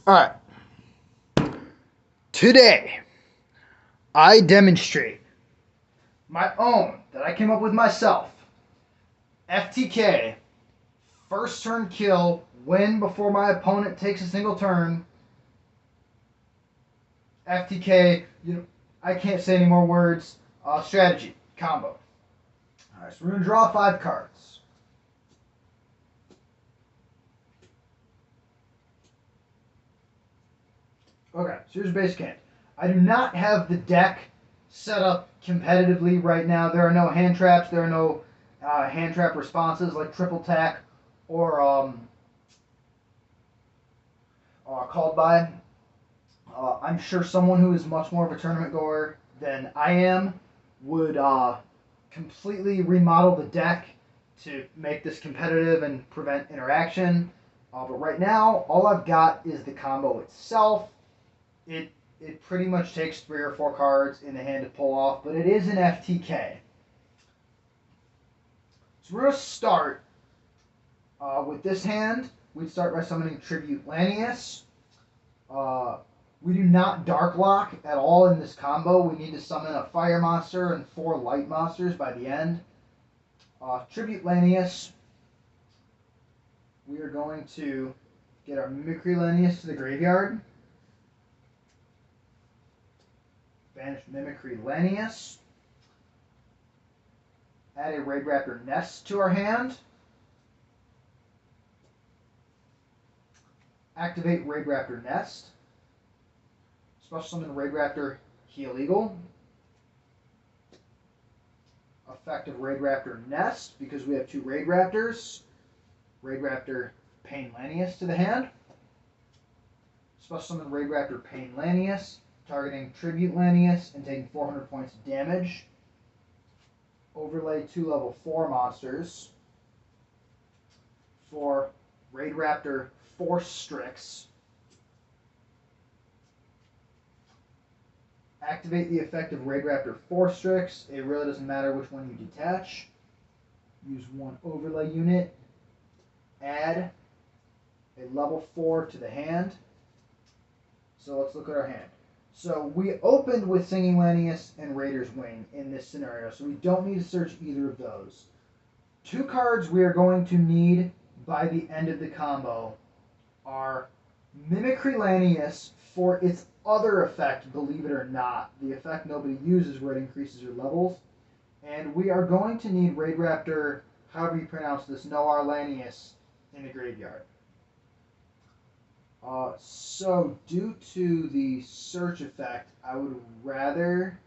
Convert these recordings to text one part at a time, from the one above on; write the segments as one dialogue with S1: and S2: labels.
S1: Alright, today I demonstrate my own, that I came up with myself, FTK, first turn kill, win before my opponent takes a single turn. FTK, I can't say any more words, strategy, combo. Alright, so we're going to draw 5 cards. Okay, so here's basic hand. I do not have the deck set up competitively right now. There are no hand traps. There are no hand trap responses like triple tack or called by. I'm sure someone who is much more of a tournament goer than I am would completely remodel the deck to make this competitive and prevent interaction. But right now, all I've got is the combo itself. It pretty much takes 3 or 4 cards in the hand to pull off, but it is an FTK. So we're going to start with this hand. We'd start by summoning Tribute Lanius. We do not Dark Lock at all in this combo. We need to summon a Fire Monster and 4 Light Monsters by the end. Tribute Lanius. We are going to get our Mimicry Lanius to the graveyard. Banish Mimicry Lanius. Add a Raidraptor Nest to our hand. Activate Raidraptor Nest. Special summon Raidraptor Heel Eagle. Effective Raidraptor Nest, because we have 2 Raidraptors. Raidraptor Pain Lanius to the hand. Special summon Raidraptor Pain Lanius, targeting Tribute Lanius and taking 400 points of damage. Overlay 2 level 4 monsters for Raidraptor Force Strix. Activate the effect of Raidraptor Force Strix. It really doesn't matter which one you detach. Use 1 overlay unit. Add a level 4 to the hand. So let's look at our hand. So we opened with Singing Lanius and Raider's Wing in this scenario, so we don't need to search either of those. 2 cards we are going to need by the end of the combo are Mimicry Lanius for its other effect, believe it or not. The effect nobody uses where it increases your levels. And we are going to need Raidraptor, however you pronounce this, Noir Lanius in the graveyard. So due to the search effect, I would rather,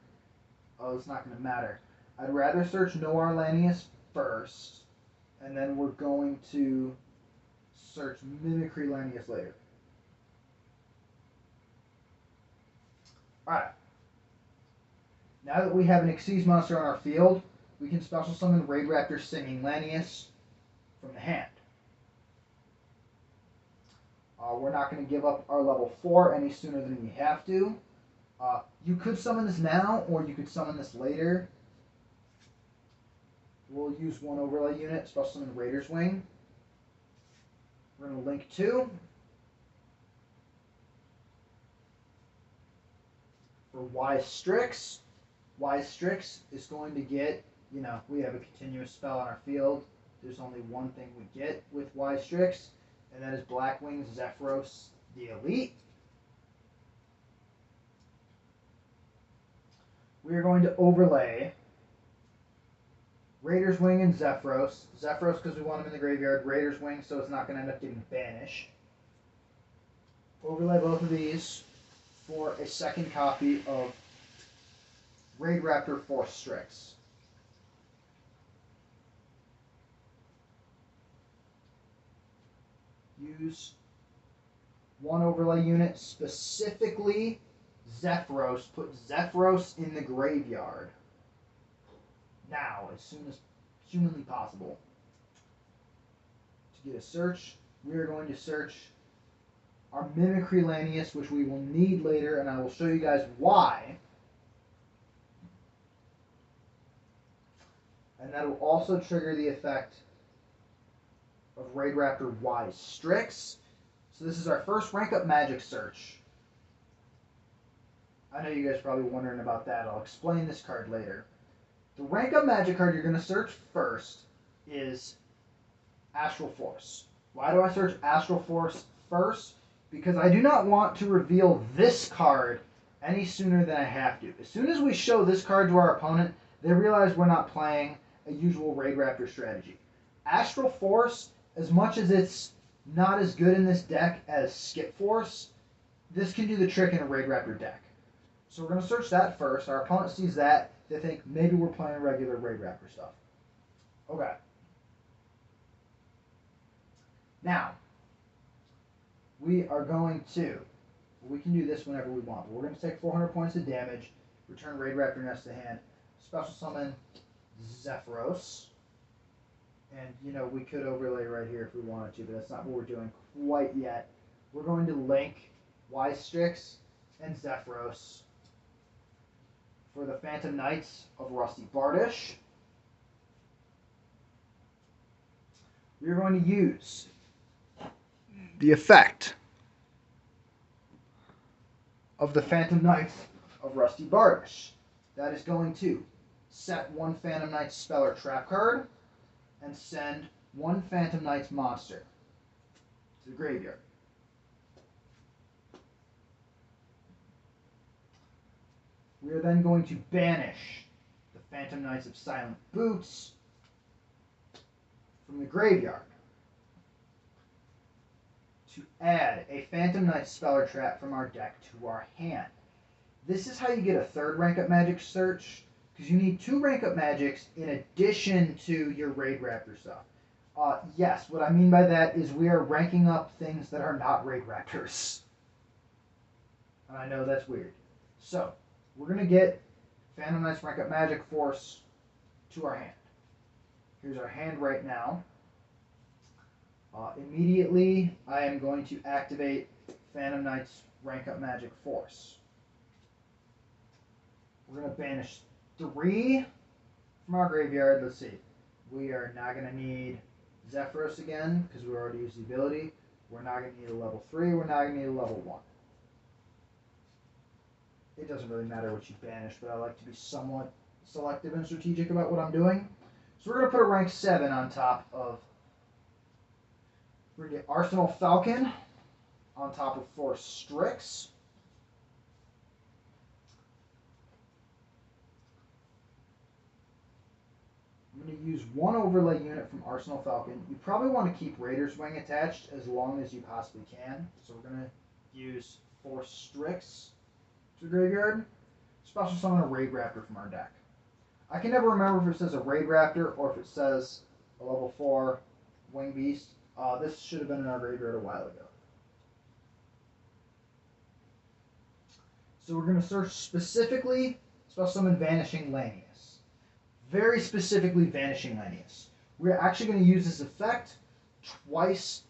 S1: it's not going to matter. I'd rather search Noir Lanius first, and then we're going to search Mimicry Lanius later. Alright. Now that we have an Xyz monster on our field, we can special summon Raidraptor Singing Lanius from the hand. We're not going to give up our level 4 any sooner than we have to. You could summon this now, or you could summon this later. We'll use 1 overlay unit, special summon Raider's Wing. We're going to link 2. For Wise Strix. Wise Strix is going to get, we have a continuous spell on our field. There's only one thing we get with Wise Strix, and that is Blackwing's Zephyros the Elite. We are going to overlay Raider's Wing and Zephyros. Zephyros because we want him in the graveyard. Raider's Wing so it's not going to end up getting banished. Overlay both of these for a second copy of Raidraptor Force Strix. Use 1 overlay unit, specifically Zephyros. Put Zephyros in the graveyard now, as soon as humanly possible. To get a search, we are going to search our Mimicry Lanius, which we will need later, and I will show you guys why. And that will also trigger the effect of Raidraptor Wise Strix. So this is our first rank up magic search. I know you guys are probably wondering about that. I'll explain this card later. The rank up magic card you're going to search first is Astral Force. Why do I search Astral Force first? Because I do not want to reveal this card any sooner than I have to. As soon as we show this card to our opponent, they realize we're not playing a usual Raidraptor strategy. Astral Force, as much as it's not as good in this deck as Skip Force, this can do the trick in a Raidraptor deck. So we're going to search that first. Our opponent sees that. They think maybe we're playing regular Raidraptor stuff. Okay. Now, we are going to, we can do this whenever we want, but we're going to take 400 points of damage, return Raidraptor Nest to hand, special summon Zephyros, and you know, we could overlay right here if we wanted to, but that's not what we're doing quite yet. We're going to link Strix and Zephyros for the Phantom Knights of Rusty Bardish. We are going to use the effect of the Phantom Knights of Rusty Bardish. That is going to set one Phantom Knights spell or trap card and send one Phantom Knights monster to the graveyard. We are then going to banish the Phantom Knights of Silent Boots from the graveyard to add a Phantom Knights spell or trap from our deck to our hand. This is how you get a third rank up magic search, because you need 2 rank up magics in addition to your Raidraptor stuff. Yes, what I mean by that is we are ranking up things that are not Raidraptors. And I know that's weird. So, we're going to get Phantom Knights rank up magic force to our hand. Here's our hand right now. Immediately, I am going to activate Phantom Knights rank up magic force. We're going to banish 3 from our graveyard. Let's see. We are not going to need Zephyros again because we already used the ability. We're not going to need a level 3. We're not going to need a level 1. It doesn't really matter what you banish, but I like to be somewhat selective and strategic about what I'm doing. So we're going to put a rank 7 on top of, we're going to get Arsenal Falcon on top of 4 Strix. I'm going to use 1 overlay unit from Arsenal Falcon. You probably want to keep Raider's Wing attached as long as you possibly can. So we're going to use 4 Strix to the graveyard. Special summon a Raidraptor from our deck. I can never remember if it says a Raidraptor or if it says a level 4 Wing Beast. This should have been in our graveyard a while ago. So we're going to search specifically special summon Vanishing Lanius. Very specifically Vanishing Lanius. We're actually going to use this effect twice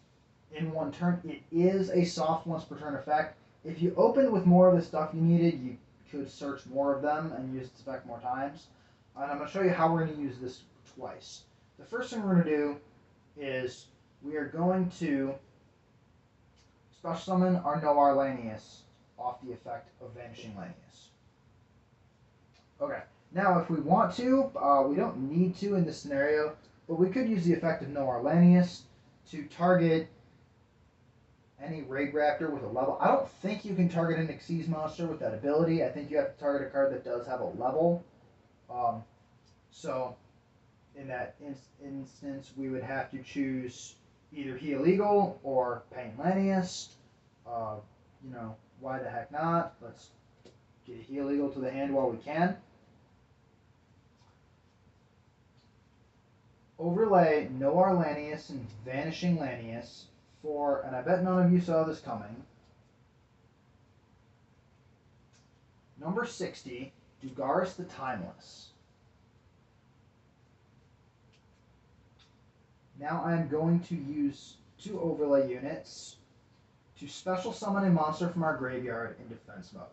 S1: in one turn. It is a soft once per turn effect. If you opened with more of the stuff you needed, you could search more of them and use this effect more times. And I'm going to show you how we're going to use this twice. The first thing we're going to do is we are going to special summon our Noir Lanius off the effect of Vanishing Lanius. Okay, now if we want to, we don't need to in this scenario, but we could use the effect of Noir Lanius to target any Raidraptor with a level. I don't think you can target an Xyz monster with that ability. I think you have to target a card that does have a level. So in that instance, we would have to choose either Heal Eagle or Pain Lanius. You know, why the heck not? Let's get a Heal Eagle to the hand while we can. Overlay Noir Lanius and Vanishing Lanius for, and I bet none of you saw this coming, number 60, Dugaris the Timeless. Now I'm going to use 2 overlay units to special summon a monster from our graveyard in defense mode.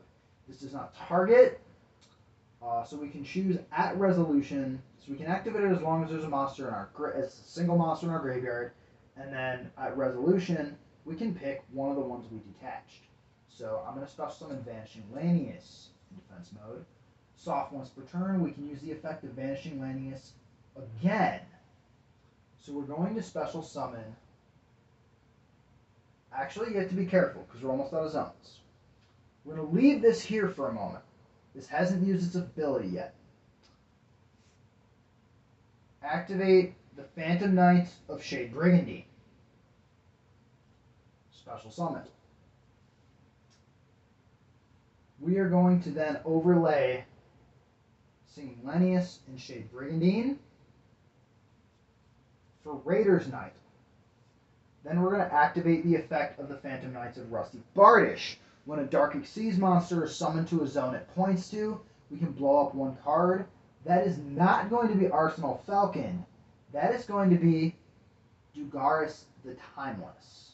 S1: This does not target, so we can choose at resolution, so we can activate it as long as there's a monster in our, as a single monster in our graveyard, and then at resolution, we can pick one of the ones we detached. So I'm going to special summon Vanishing Lanius in defense mode. Soft once per turn, we can use the effect of Vanishing Lanius again. So we're going to special summon. Actually, you have to be careful because we're almost out of zones. We're going to leave this here for a moment. This hasn't used its ability yet. Activate the Phantom Knights of Shade Brigandine. Special summon. We are going to then overlay Singing Lanius and Shade Brigandine for Raider's Knight. Then we're going to activate the effect of the Phantom Knights of Rusty Bardish. When a Dark Xyz monster is summoned to a zone it points to, we can blow up one card. That is not going to be Arsenal Falcon. That is going to be Dugaris the Timeless.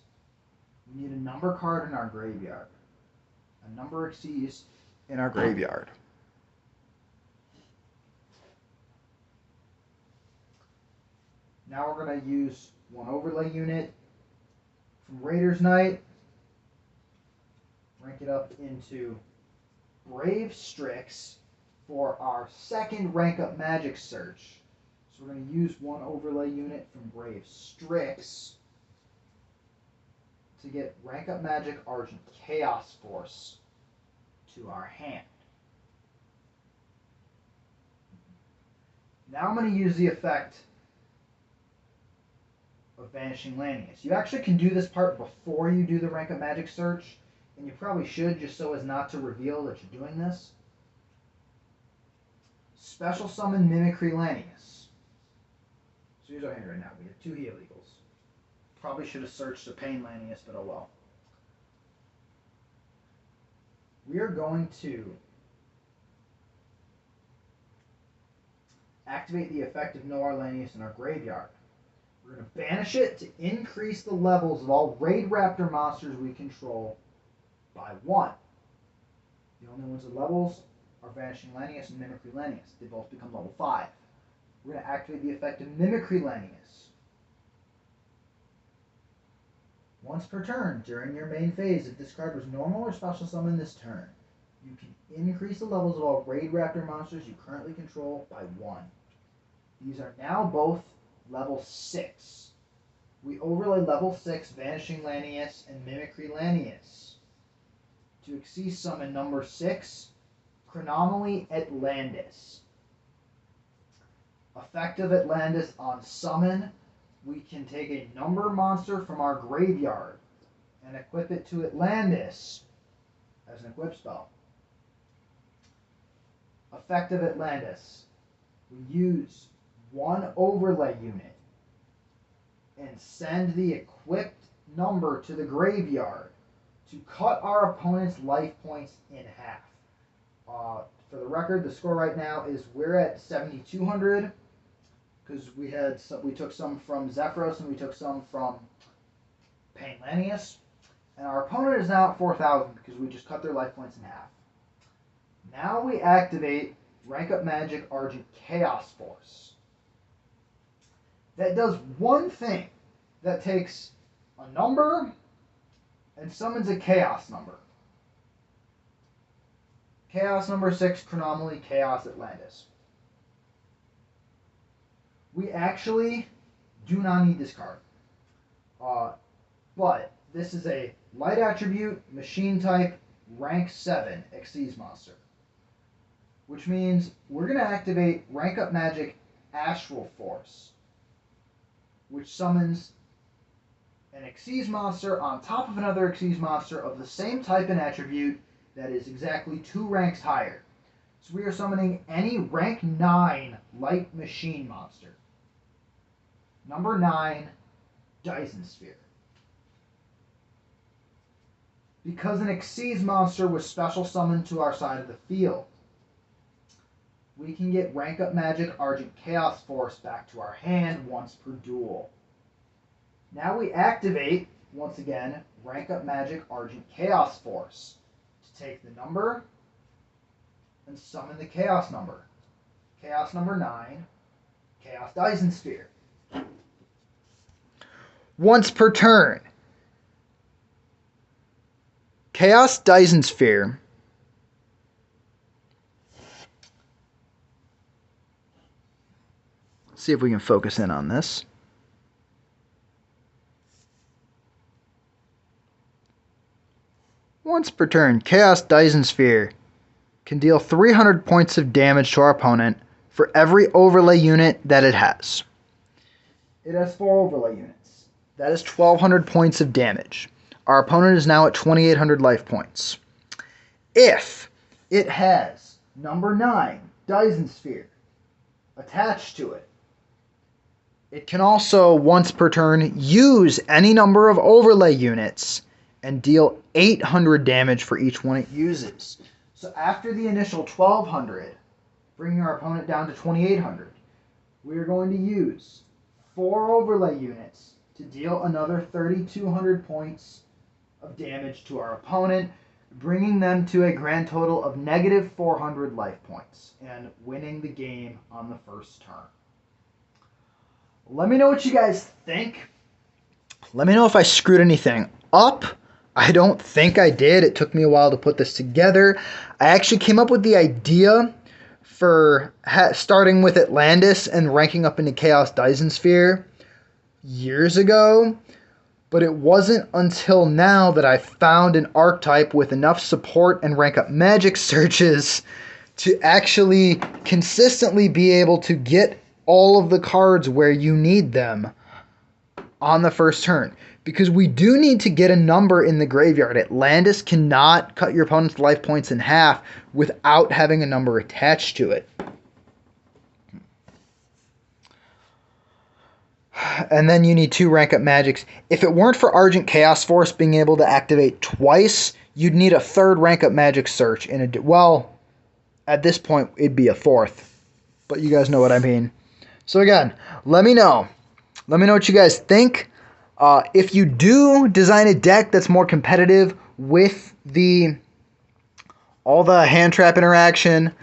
S1: We need a number card in our graveyard. A number Xyz in our graveyard. Now we're going to use one overlay unit from Raider's Knight. Rank it up into Brave Strix for our second rank up magic search. So we're going to use one overlay unit from Brave Strix to get rank up magic Argent Chaos Force to our hand. Now I'm going to use the effect of Vanishing Lanius. You actually can do this part before you do the rank up magic search, and you probably should just so as not to reveal that you're doing this. Special summon Mimicry Lanius. So here's our hand right now. We have 2 Heal-Eagles. Probably should have searched the Pain Lanius, but oh well. We are going to activate the effect of Noir Lanius in our graveyard. We're going to banish it to increase the levels of all Raidraptor monsters we control by 1. The only ones with levels are Vanishing Lanius and Mimicry Lanius. They both become level 5. We're going to activate the effect of Mimicry Lanius. Once per turn, during your main phase, if this card was normal or special summon this turn, you can increase the levels of all Raidraptor monsters you currently control by 1. These are now both level 6. We overlay level 6 Vanishing Lanius and Mimicry Lanius to Xyz summon number 6, Chronomaly Atlantis. Effect of Atlantis on summon, we can take a number monster from our graveyard and equip it to Atlantis as an equip spell. Effect of Atlantis. We use one overlay unit and send the equipped number to the graveyard to cut our opponent's life points in half. For the record, the score right now is we're at 7,200 because we took some from Zephyros and we took some from Pain Lanius, and our opponent is now at 4,000 because we just cut their life points in half. Now we activate Rank Up Magic Argent Chaos Force. That does one thing. That takes a number and summons a chaos number. Chaos number 6, Chronomaly Chaos Atlantis. We actually do not need this card. But this is a light attribute, machine type, rank 7 Xyz monster. Which means we're going to activate Rank Up Magic Astral Force, which summons an Xyz monster on top of another Xyz monster of the same type and attribute that is exactly 2 ranks higher. So we are summoning any rank 9 light machine monster. Number 9, Dyson Sphere. Because an Xyz monster was special summoned to our side of the field, we can get Rank Up Magic Argent Chaos Force back to our hand once per duel. Now we activate, once again, Rank Up Magic Argent Chaos Force to take the number and summon the Chaos number. Chaos number 9, Chaos Dyson Sphere. Once per turn, Chaos Dyson Sphere. See if we can focus in on this. Once per turn, Chaos Dyson Sphere can deal 300 points of damage to our opponent for every overlay unit that it has. It has 4 overlay units. That is 1,200 points of damage. Our opponent is now at 2,800 life points. If it has number 9, Dyson Sphere, attached to it, it can also, once per turn, use any number of overlay units and deal 800 damage for each one it uses. So after the initial 1,200, bringing our opponent down to 2,800, we are going to use 4 overlay units to deal another 3,200 points of damage to our opponent, bringing them to a grand total of negative 400 life points and winning the game on the first turn. Let me know what you guys think. Let me know if I screwed anything up. I don't think I did. It took me a while to put this together. I actually came up with the idea for starting with Atlantis and ranking up into Chaos Dyson Sphere years ago, but it wasn't until now that I found an archetype with enough support and rank up magic searches to actually consistently be able to get all of the cards where you need them on the first turn. Because we do need to get a number in the graveyard. Atlantis cannot cut your opponent's life points in half without having a number attached to it. And then you need 2 rank up magics. If it weren't for Argent Chaos Force being able to activate twice, you'd need a 3rd rank up magic search. Well, at this point, it'd be a 4th. But you guys know what I mean. So again, let me know. Let me know what you guys think. If you do design a deck that's more competitive with all the hand trap interaction,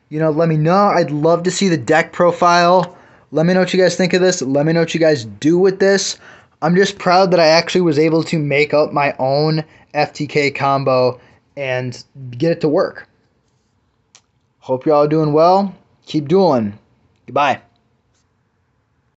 S1: let me know. I'd love to see the deck profile. Let me know what you guys think of this. Let me know what you guys do with this. I'm just proud that I actually was able to make up my own FTK combo and get it to work. Hope y'all are doing well. Keep dueling. Goodbye.